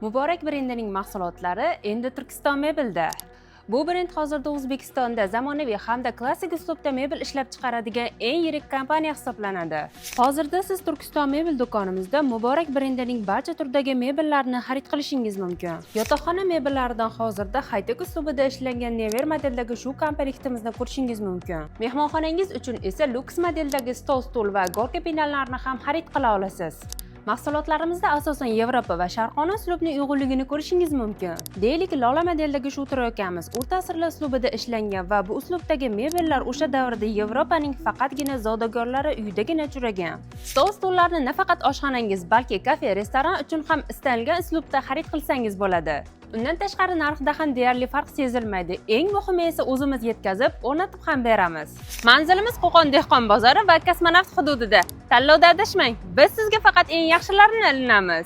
Muborak brendining mahsulotlari endi Turkiston mebelda. Bu brend hozirda O'zbekistonda zamonaviy hamda klassik uslubda mebel ishlab chiqaradigan eng yirik kompaniya hisoblanadi. Hozirda siz Turkiston mebel do'konimizda Muborak brendining barcha turdagi mebellarni xarid qilishingiz mumkin. Yotoqxona mebellaridan hozirda high-tech uslubida ishlangan Never modeldagi shu komlektimizni ko'rishingiz mumkin. Mehmonxonangiz uchun esa Lux modeldagi stol, stul va gorka pinallarni ham xarid qila olasiz. Mahsulotlarimizda asosan Yevropa va Sharqona uslubning uyg'unligini ko'rishingiz mumkin. Deylik, Lola modeldagi shu turokamiz o'rta asrlar uslubida ishlangan va bu uslubdagi mebellar o'sha davrda Yevropaning faqatgina zodagonlari uyidagina uchragan. Stol-stullarni nafaqat oshxonangiz, balki kafe, restoran uchun ham istalgan uslubda xarid qilsangiz bo'ladi. Undan tashqari narxda ham deyarli farq sezilmaydi. Eng muhimi esa o'zimiz yetkazib, o'rnatib ham beramiz. Manzilimiz Qo'qon dehqon bozori va Kosmonavt hududida. Tanlovda adashmang. Biz sizga faqat eng yaxshilarini ilinamiz.